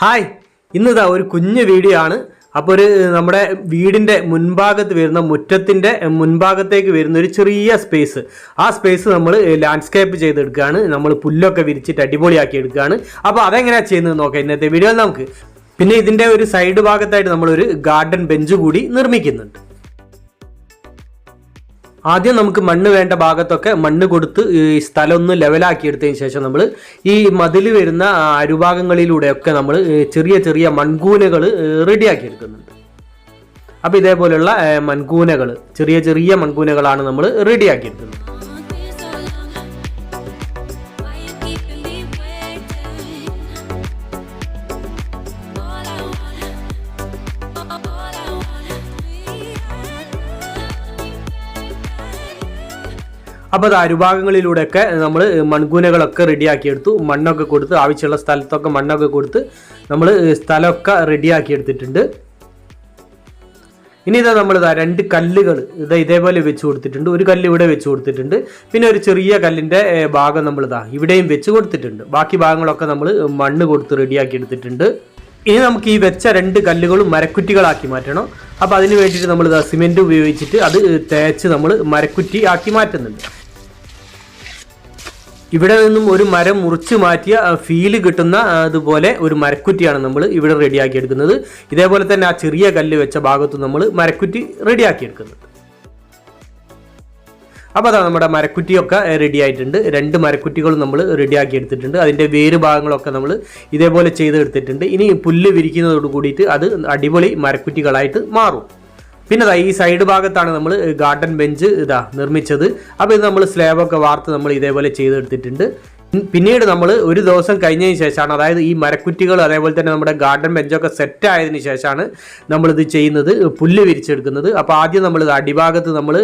Hi, ഇന്നിതാ ഒരു കുഞ്ഞു വീഡിയോ ആണ്. അപ്പോൾ നമ്മുടെ വീടിൻ്റെ മുൻഭാഗത്ത് വരുന്ന മുറ്റത്തിൻ്റെ മുൻഭാഗത്തേക്ക് വരുന്ന ഒരു ചെറിയ സ്പേസ്, ആ സ്പേസ് നമ്മൾ ലാൻഡ്സ്കേപ്പ് ചെയ്തെടുക്കുകയാണ്. നമ്മൾ പുല്ലൊക്കെ വിരിച്ചിട്ട് അടിപൊളിയാക്കി എടുക്കുകയാണ്. അപ്പോൾ അതെങ്ങനെയാണ് ചെയ്യുന്നത് നോക്കാം ഇന്നത്തെ വീഡിയോയിൽ നമുക്ക്. പിന്നെ ഇതിൻ്റെ ഒരു സൈഡ് ഭാഗത്തായിട്ട് നമ്മളൊരു ഗാർഡൻ ബെഞ്ച് കൂടി നിർമ്മിക്കുന്നുണ്ട്. ആദ്യം നമുക്ക് മണ്ണ് വേണ്ട ഭാഗത്തൊക്കെ മണ്ണ് കൊടുത്ത് ഈ സ്ഥലം ഒന്ന് ലെവലാക്കി എടുത്തതിന് ശേഷം നമ്മൾ ഈ മതിൽ വരുന്ന അരുഭാഗങ്ങളിലൂടെയൊക്കെ നമ്മൾ ചെറിയ ചെറിയ മൺകൂനകൾ റെഡിയാക്കി എടുക്കുന്നുണ്ട്. അപ്പോൾ ഇതേപോലെയുള്ള മൺകൂനകൾ, ചെറിയ ചെറിയ മൺകൂനകളാണ് നമ്മൾ റെഡിയാക്കി എടുക്കുന്നത്. അപ്പോൾ അത് അരുഭാഗങ്ങളിലൂടെയൊക്കെ നമ്മൾ മൺകൂനകളൊക്കെ റെഡിയാക്കി എടുത്തു. മണ്ണൊക്കെ കൊടുത്ത്, ആവശ്യമുള്ള സ്ഥലത്തൊക്കെ മണ്ണൊക്കെ കൊടുത്ത് നമ്മൾ സ്ഥലമൊക്കെ റെഡിയാക്കി എടുത്തിട്ടുണ്ട്. ഇനി ഇതാ നമ്മളിതാ 2 കല്ലുകൾ ഇതേപോലെ വെച്ച് കൊടുത്തിട്ടുണ്ട്. ഒരു കല്ല് ഇവിടെ വെച്ച് കൊടുത്തിട്ടുണ്ട്. പിന്നെ ഒരു ചെറിയ കല്ലിൻ്റെ ഭാഗം നമ്മളിതാ ഇവിടെയും വെച്ച് കൊടുത്തിട്ടുണ്ട്. ബാക്കി ഭാഗങ്ങളൊക്കെ നമ്മൾ മണ്ണ് കൊടുത്ത് റെഡിയാക്കി എടുത്തിട്ടുണ്ട്. ഇനി നമുക്ക് ഈ വെച്ച 2 കല്ലുകളും മരക്കുറ്റികളാക്കി മാറ്റണം. അപ്പോൾ അതിന് വേണ്ടിയിട്ട് നമ്മൾ സിമെൻറ്റ് ഉപയോഗിച്ചിട്ട് അത് തേച്ച് നമ്മൾ മരക്കുറ്റി ആക്കി മാറ്റുന്നുണ്ട്. ഇവിടെ നിന്നും ഒരു മരം മുറിച്ച് മാറ്റിയ ഫീല് കിട്ടുന്ന അതുപോലെ ഒരു മരക്കുറ്റിയാണ് നമ്മൾ ഇവിടെ റെഡിയാക്കി എടുക്കുന്നത്. ഇതേപോലെ തന്നെ ആ ചെറിയ കല്ല് വെച്ച ഭാഗത്ത് നമ്മൾ മരക്കുറ്റി റെഡിയാക്കി എടുക്കുന്നുണ്ട്. അപ്പോൾ അതാ നമ്മുടെ മരക്കുറ്റിയൊക്കെ റെഡി ആയിട്ടുണ്ട്. 2 മരക്കുറ്റികളും നമ്മൾ റെഡിയാക്കി എടുത്തിട്ടുണ്ട്. അതിൻ്റെ വേര് ഭാഗങ്ങളൊക്കെ നമ്മൾ ഇതേപോലെ ചെയ്തെടുത്തിട്ടുണ്ട്. ഇനി പുല്ല് വിരിക്കുന്നതോട് കൂടിയിട്ട് അത് അടിപൊളി മരക്കുറ്റികളായിട്ട് മാറും. പിന്നെ ഈ സൈഡ് ഭാഗത്താണ് നമ്മൾ ഗാർഡൻ ബെഞ്ച് നിർമ്മിച്ചത്. അപ്പോൾ ഇത് നമ്മൾ സ്ലാബൊക്കെ വാർത്ത് നമ്മൾ ഇതേപോലെ ചെയ്തെടുത്തിട്ടുണ്ട്. പിന്നീട് നമ്മൾ ഒരു ദിവസം കഴിഞ്ഞതിന് ശേഷമാണ്, അതായത് ഈ മരക്കുറ്റികൾ അതേപോലെ തന്നെ നമ്മുടെ ഗാർഡൻ ബെഞ്ചൊക്കെ സെറ്റ് ആയതിനു ശേഷമാണ് നമ്മളിത് ചെയ്യുന്നത്, പുല്ല് വിരിച്ചെടുക്കുന്നത്. അപ്പോൾ ആദ്യം നമ്മൾ അടിഭാഗത്ത് നമ്മൾ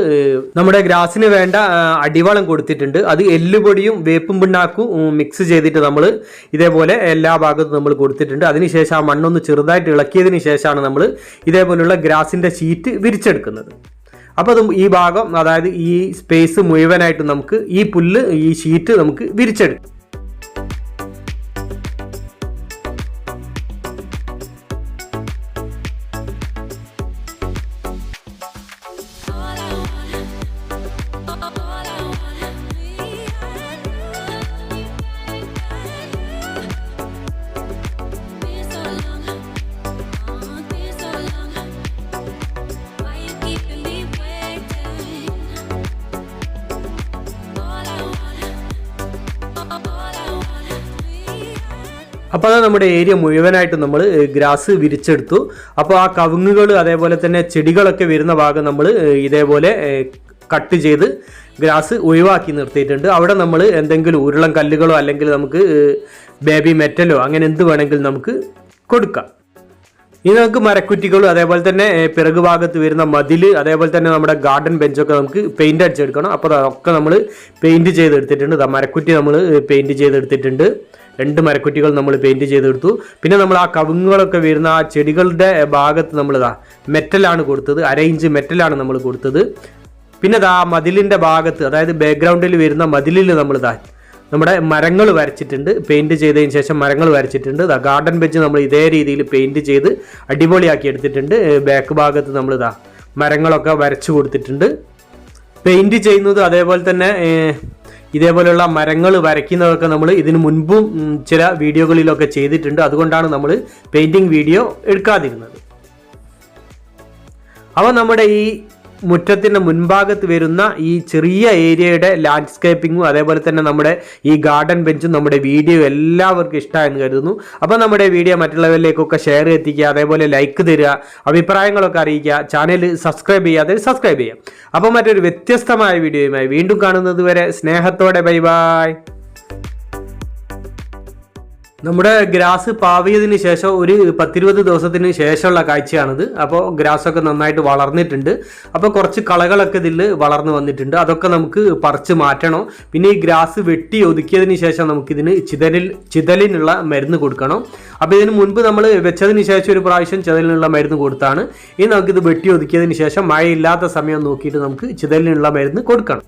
നമ്മുടെ ഗ്രാസിന് വേണ്ട അടിവളം കൊടുത്തിട്ടുണ്ട്. അത് എല്ലുപൊടിയും വേപ്പും പിണ്ണാക്കും മിക്സ് ചെയ്തിട്ട് നമ്മൾ ഇതേപോലെ എല്ലാ ഭാഗത്തും നമ്മൾ കൊടുത്തിട്ടുണ്ട്. അതിനുശേഷം ആ മണ്ണൊന്ന് ചെറുതായിട്ട് ഇളക്കിയതിന് ശേഷമാണ് നമ്മൾ ഇതേപോലെയുള്ള ഗ്രാസിൻ്റെ ഷീറ്റ് വിരിച്ചെടുക്കുന്നത്. അപ്പോൾ അതും ഈ ഭാഗം, അതായത് ഈ സ്പേസ് മുഴുവനായിട്ട് നമുക്ക് ഈ പുല്ല്, ഈ ഷീറ്റ് നമുക്ക് വിരിച്ചെടുക്കും. അപ്പോൾ അത് നമ്മുടെ ഏരിയ മുഴുവനായിട്ട് നമ്മൾ ഗ്രാസ് വിരിച്ചെടുത്തു. അപ്പോൾ ആ കവുങ്ങുകൾ അതേപോലെ തന്നെ ചെടികളൊക്കെ വരുന്ന ഭാഗം നമ്മൾ ഇതേപോലെ കട്ട് ചെയ്ത് ഗ്രാസ് ഒഴിവാക്കി നിർത്തിയിട്ടുണ്ട്. അവിടെ നമ്മൾ എന്തെങ്കിലും ഉരുളൻ കല്ലുകളോ അല്ലെങ്കിൽ നമുക്ക് ബേബി മെറ്റലോ അങ്ങനെ എന്ത് വേണമെങ്കിലും നമുക്ക് കൊടുക്കാം. ഇനി നമുക്ക് മരക്കുറ്റികളും അതേപോലെ തന്നെ പിറകു ഭാഗത്ത് വരുന്ന മതിൽ അതേപോലെ തന്നെ നമ്മുടെ ഗാർഡൻ ബെഞ്ചൊക്കെ നമുക്ക് പെയിൻ്റ് അടിച്ചെടുക്കണം. അപ്പോൾ അതൊക്കെ നമ്മൾ പെയിൻറ്റ് ചെയ്തെടുത്തിട്ടുണ്ട്. മരക്കുറ്റി നമ്മൾ പെയിൻറ്റ് ചെയ്തെടുത്തിട്ടുണ്ട്. 2 മരക്കുറ്റികൾ നമ്മൾ പെയിൻറ്റ് ചെയ്തെടുത്തു. പിന്നെ നമ്മൾ ആ കവുങ്ങുകളൊക്കെ വരുന്ന ആ ചെടികളുടെ ഭാഗത്ത് നമ്മൾ മെറ്റലാണ് കൊടുത്തത്, 1/2 ഇഞ്ച് മെറ്റലാണ് നമ്മൾ കൊടുത്തത്. പിന്നെ ആ മതിലിൻ്റെ ഭാഗത്ത്, അതായത് ബാക്ക്ഗ്രൗണ്ടിൽ വരുന്ന മതിലിൽ നമ്മൾ നമ്മുടെ മരങ്ങൾ വരച്ചിട്ടുണ്ട്. പെയിൻറ്റ് ചെയ്തതിന് ശേഷം മരങ്ങൾ വരച്ചിട്ടുണ്ട്. ഗാർഡൻ ബെഞ്ച് നമ്മൾ ഇതേ രീതിയിൽ പെയിൻറ്റ് ചെയ്ത് അടിപൊളിയാക്കി എടുത്തിട്ടുണ്ട്. ബാക്ക് ഭാഗത്ത് നമ്മൾ മരങ്ങളൊക്കെ വരച്ചു കൊടുത്തിട്ടുണ്ട്. പെയിൻറ്റ് ചെയ്യുന്നത് അതേപോലെ തന്നെ ഇതേപോലെയുള്ള മരങ്ങൾ വരയ്ക്കുന്നതൊക്കെ നമ്മൾ ഇതിനു മുൻപും ചില വീഡിയോകളിലൊക്കെ ചെയ്തിട്ടുണ്ട്. അതുകൊണ്ടാണ് നമ്മൾ പെയിൻറ്റിങ് വീഡിയോ എടുക്കാതിരുന്നത്. അപ്പോൾ നമ്മുടെ ഈ മുറ്റത്തിൻ്റെ മുൻഭാഗത്ത് വരുന്ന ഈ ചെറിയ ഏരിയയുടെ ലാൻഡ്സ്കേപ്പിങ്ങും അതേപോലെ തന്നെ നമ്മുടെ ഈ ഗാർഡൻ ബെഞ്ചും നമ്മുടെ വീഡിയോ എല്ലാവർക്കും ഇഷ്ടമായെന്ന് കരുതുന്നു. അപ്പോൾ നമ്മുടെ വീഡിയോ മറ്റുള്ളവരിലേക്കൊക്കെ ഷെയർ എത്തിക്കുക, അതേപോലെ ലൈക്ക് തരിക, അഭിപ്രായങ്ങളൊക്കെ അറിയിക്കുക, ചാനൽ സബ്സ്ക്രൈബ് ചെയ്യാതെ സബ്സ്ക്രൈബ് ചെയ്യാം. അപ്പോൾ മറ്റൊരു വ്യത്യസ്തമായ വീഡിയോയുമായി വീണ്ടും കാണുന്നത് വരെ സ്നേഹത്തോടെ ബൈ ബൈ. നമ്മുടെ ഗ്രാസ് പാവിയതിന് ശേഷം ഒരു 10-20 ദിവസത്തിന് ശേഷമുള്ള കാഴ്ചയാണിത്. അപ്പോൾ ഗ്രാസൊക്കെ നന്നായിട്ട് വളർന്നിട്ടുണ്ട്. അപ്പോൾ കുറച്ച് കളകളൊക്കെ ഇതിൽ വളർന്നു വന്നിട്ടുണ്ട്. അതൊക്കെ നമുക്ക് പറിച്ച് മാറ്റണം. പിന്നെ ഈ ഗ്രാസ് വെട്ടി ഒതുക്കിയതിന് ശേഷം നമുക്കിതിന് ചിതലിനുള്ള മരുന്ന് കൊടുക്കണം. അപ്പോൾ ഇതിന് മുൻപ് നമ്മൾ വെച്ചതിന് ശേഷം ഒരു പ്രാവശ്യം ചിതലിനുള്ള മരുന്ന് കൊടുത്താണ്. ഇനി നമുക്കിത് വെട്ടി ഒതുക്കിയതിന് ശേഷം മഴയില്ലാത്ത സമയം നോക്കിയിട്ട് നമുക്ക് ചിതലിനുള്ള മരുന്ന് കൊടുക്കണം.